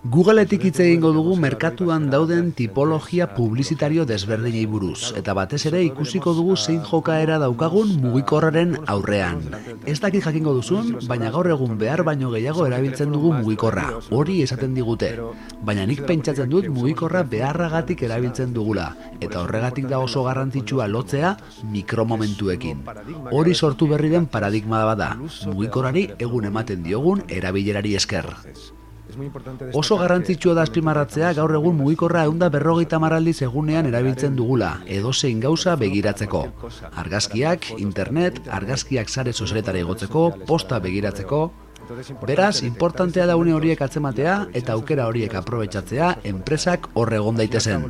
Googleetik hitz egingo dugu merkatuan dauden tipologia publizitario desberdinei buruz, eta batez ere ikusiko dugu zein jokaera daukagun mugikorraren aurrean. Ez dakit jakingo duzun, baina gaur egun behar baino gehiago erabiltzen dugu mugikorra, hori esaten digute. Baina nik pentsatzen dut mugikorra beharragatik erabiltzen dugula, eta horregatik da oso garrantzitsua lotzea mikromomentuekin. Hori sortu berri den paradigma bat da, mugikorrari egun ematen diogun erabilerari esker. Oso garrantzitsua da azpimarratzea gaur egun mugikorra 150 aldiz egunean erabiltzen dugula, edozein gauza begiratzeko. Argazkiak, internet, argazkiak sare sozialetara igotzeko, posta begiratzeko. Beraz, importantea da une horiek atzematea eta aukera horiek aprobetxatzea enpresak hor egon daitezen.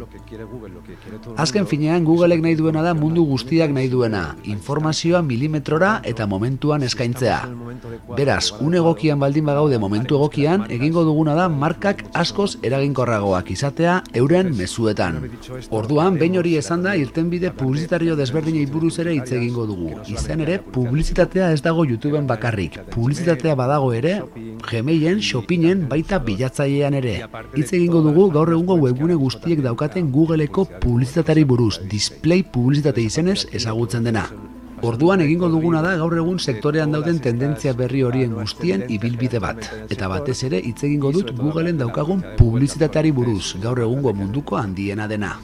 Azken finean, Googleek nahi duena da mundu guztiak nahi duena, informazioa milimetrora eta momentuan eskaintzea. Beraz, une egokian baldin bagaude momentu egokian, egingo duguna da markak askoz eraginkorragoak izatea euren mezuetan. Orduan, behin hori esanda, irtenbide publizitario desberdinei buruz ere hitz egingo dugu. Izan ere, publizitatea ez dago YouTubeen bakarrik, publizitatea badago ere, Gmailen, Shoppingen, baita bilatzailean ere. Hitz egingo dugu gaur egungo webgune guztiek daukaten Googleeko publizitatari buruz, display publizitate izenez ezagutzen dena. Orduan egingo duguna da gaur egun sektorean dauden tendentzia berri horien guztien ibilbide bat. Eta batez ere hitz egingo dut Googleen daukagun publizitateari buruz, gaur egungo munduko handiena dena.